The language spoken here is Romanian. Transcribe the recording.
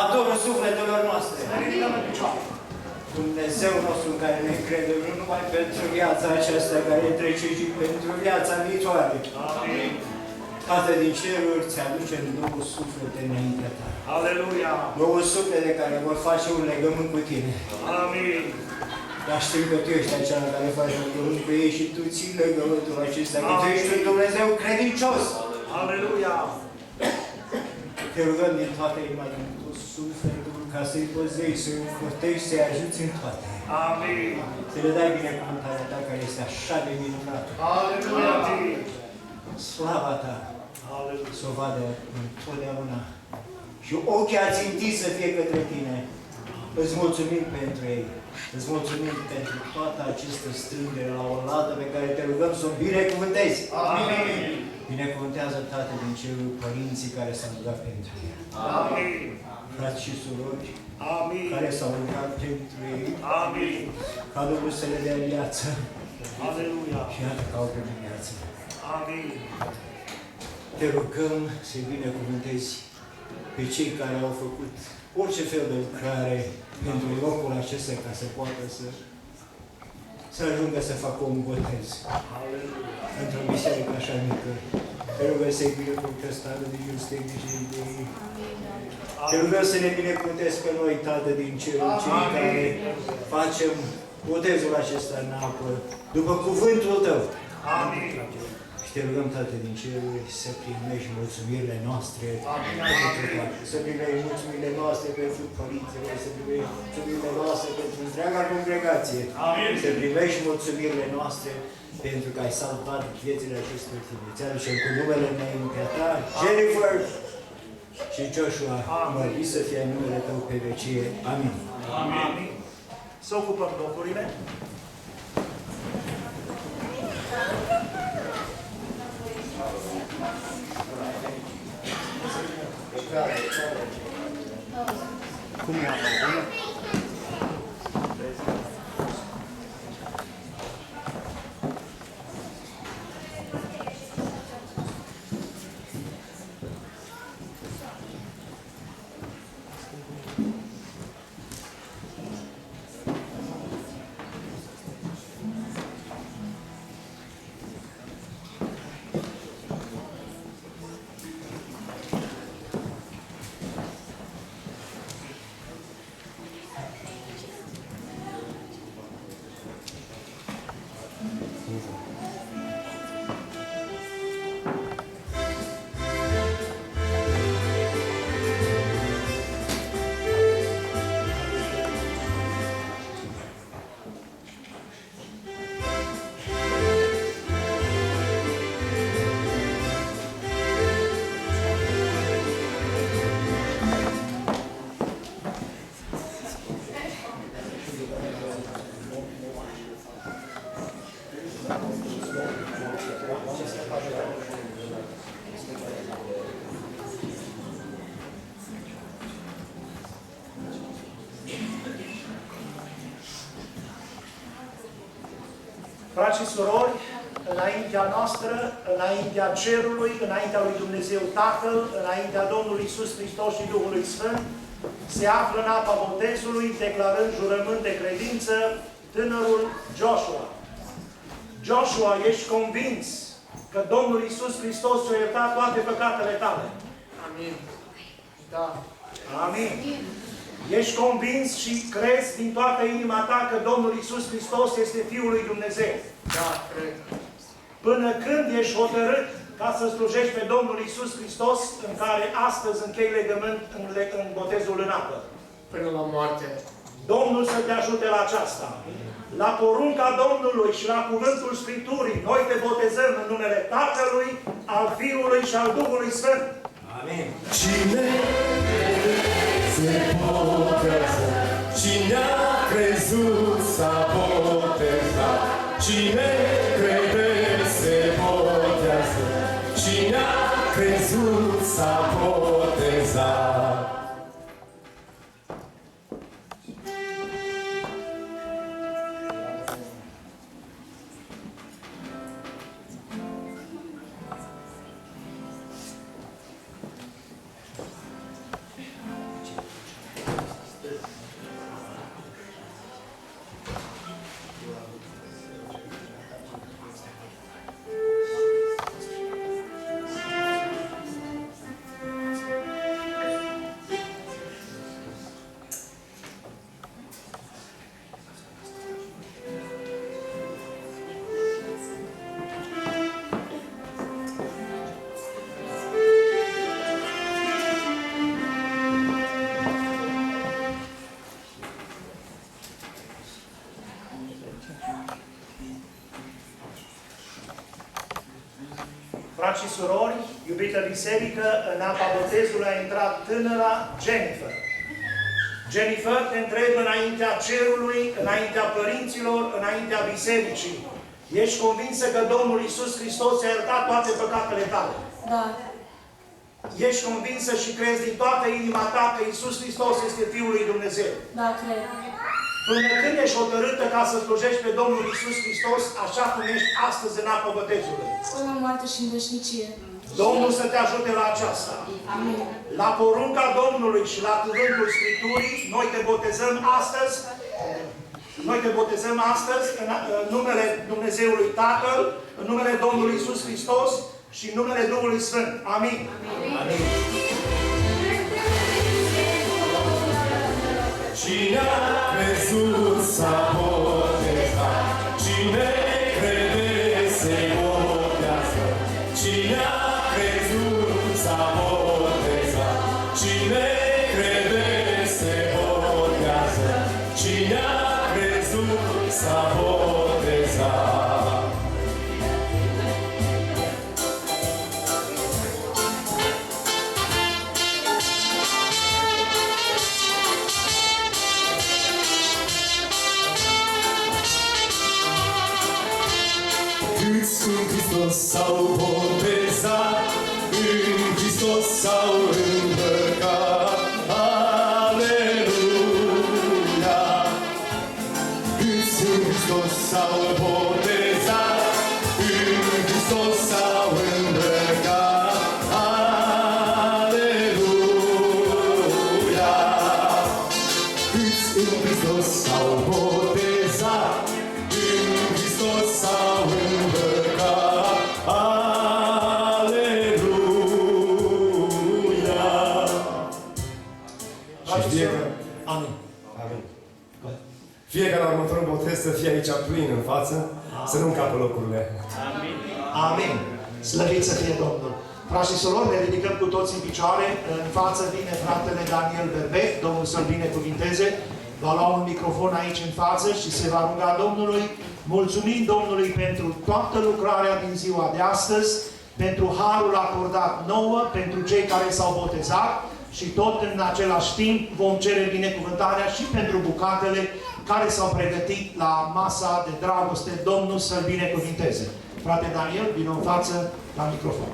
Adorul sufletelor noastre. Dumnezeu nostru în care ne crede, nu numai pentru viața aceasta care trece, ci pentru viața viitoare. Amin. Tată din ceruri, ți aducem două suflete înaintea ta. Aleluia. Două suflete care vor face un legământ cu tine. Amin. Dar știm că tu ești acela care face un legământ cu ei și tu ții legământul acesta. Că tu ești un Dumnezeu credincios. Aleluia. Te rugăm din toată inima, din tot sufletul, ca să-i păzești, să-i încurtești, să-i ajuți în toate. Amin. Să le dai binecuvântarea ta care este așa de minunată. Aleluia. Slava ta Aleluia. să o vadă întotdeauna. Și ochii ațintiți să fie către tine. Îți mulțumim pentru ei. Îți mulțumim pentru toată această strângere la o lată pe care te rugăm să o binecuvântezi. Amin. Binecuvântează, Tată din cerul, părinții care s-au rugat pentru ei. Amin. Frați și surori Amin. care s-au rugat pentru ei. Amin. Ca Domnul să le dea viață. Aleluia. Și iată că au primit viață. Amin. Te rugăm să-i binecuvântezi pe cei care au făcut orice fel de lucrare pentru locul acesta ca să poată să ajungă să facă un botez. Într-o biserică așa mică. Te rugăm să-i binecuvântezi, Tată din Iisus, te îngrijim de ei. Te rugăm să ne binecuvântezi pe noi, Tată din cerul, cei care facem botezul acesta în apă, după cuvântul Tău. Amin. Și te rugăm, Tată din ceruri, să primești mulțumirile noastre pentru toate. Să primești mulțumirile noastre pentru părintele, să primești mulțumirile noastre pentru întreaga congregație. Amin. Să primești mulțumirile noastre pentru că ai salvat viețile acestor tineri. Ți aducem cu numele înaintea ta, Jennifer și Joshua, mărit să fie numele Tău pe vecie. Amin. Amin. Să ocupăm locurile. Cum e acolo? Frați și surori, înaintea noastră, înaintea cerului, înaintea lui Dumnezeu Tatăl, înaintea Domnului Iisus Hristos și Duhului Sfânt, se află în apa botezului, declarând jurământ de credință, tânărul Joshua. Joshua, ești convins că Domnul Iisus Hristos ți-a iertat toate păcatele tale? Amin. Da. Amin. Ești convins și crezi din toată inima ta că Domnul Iisus Hristos este Fiul lui Dumnezeu? Da, cred. Până când ești hotărât ca să slujești pe Domnul Iisus Hristos, în care astăzi închei legământ în botezul în apă? Până la moarte. Domnul să te ajute la aceasta. La porunca Domnului și la cuvântul Scripturii, noi te botezăm în numele Tatălui, al Fiului și al Duhului Sfânt. Amin. Cine se botează? Cine a crezut s-a botezat? Cine crede se botează? Cine a crezut s-a botezat? Frați și surori, iubită biserică, în apa botezului a intrat tânăra Jennifer. Jennifer, te întreb înaintea cerului, înaintea părinților, înaintea bisericii. Ești convinsă că Domnul Iisus Hristos ți-a iertat toate păcatele tale? Da. Ești convinsă și crezi din toată inima ta că Iisus Hristos este Fiul lui Dumnezeu? Da, cred. Până când ești hotărâtă ca să slujești pe Domnul Iisus Hristos așa cum ești astăzi în apă botezului? Până la moarte și în veșnicie. Domnul să te ajute la aceasta. Amin. La porunca Domnului și la cuvântul Scripturii, noi te botezăm astăzi. Noi te botezăm astăzi în numele Dumnezeului Tatăl, în numele Domnului Iisus Hristos și în numele Duhului Sfânt. Amin. Amin. Cine a crezut s-a botezat, cine crede se botează. Cine a crezut s-a botezat, cine crede se botează. Cine a crezut s-a botezat. Câți în Hristos s-au botezat, în Hristos s-au îmbrăcat. Aleluia! Câți în Hristos s-au botezat, în Hristos s-au îmbrăcat. Aleluia! Câți în Hristos s-au botezat, în Hristos s-au îmbrăcat. Aleluia! Și fiecare, Amin. Amin. fiecare la următorul botez să fie aici plin în față, să nu încapă locurile. Amin. Slăvit să fie Domnul. Frați și surori, ne ridicăm cu toți în picioare. În față vine fratele Daniel Berbec. Domnul să-l binecuvinteze. Va lua un microfon aici în față și se va ruga Domnului, mulțumind Domnului pentru toată lucrarea din ziua de astăzi, pentru harul acordat nouă, pentru cei care s-au botezat și tot în același timp vom cere binecuvântarea și pentru bucatele care s-au pregătit la masa de dragoste. Domnul să-l binecuvinteze. Frate Daniel, vină în față la microfon.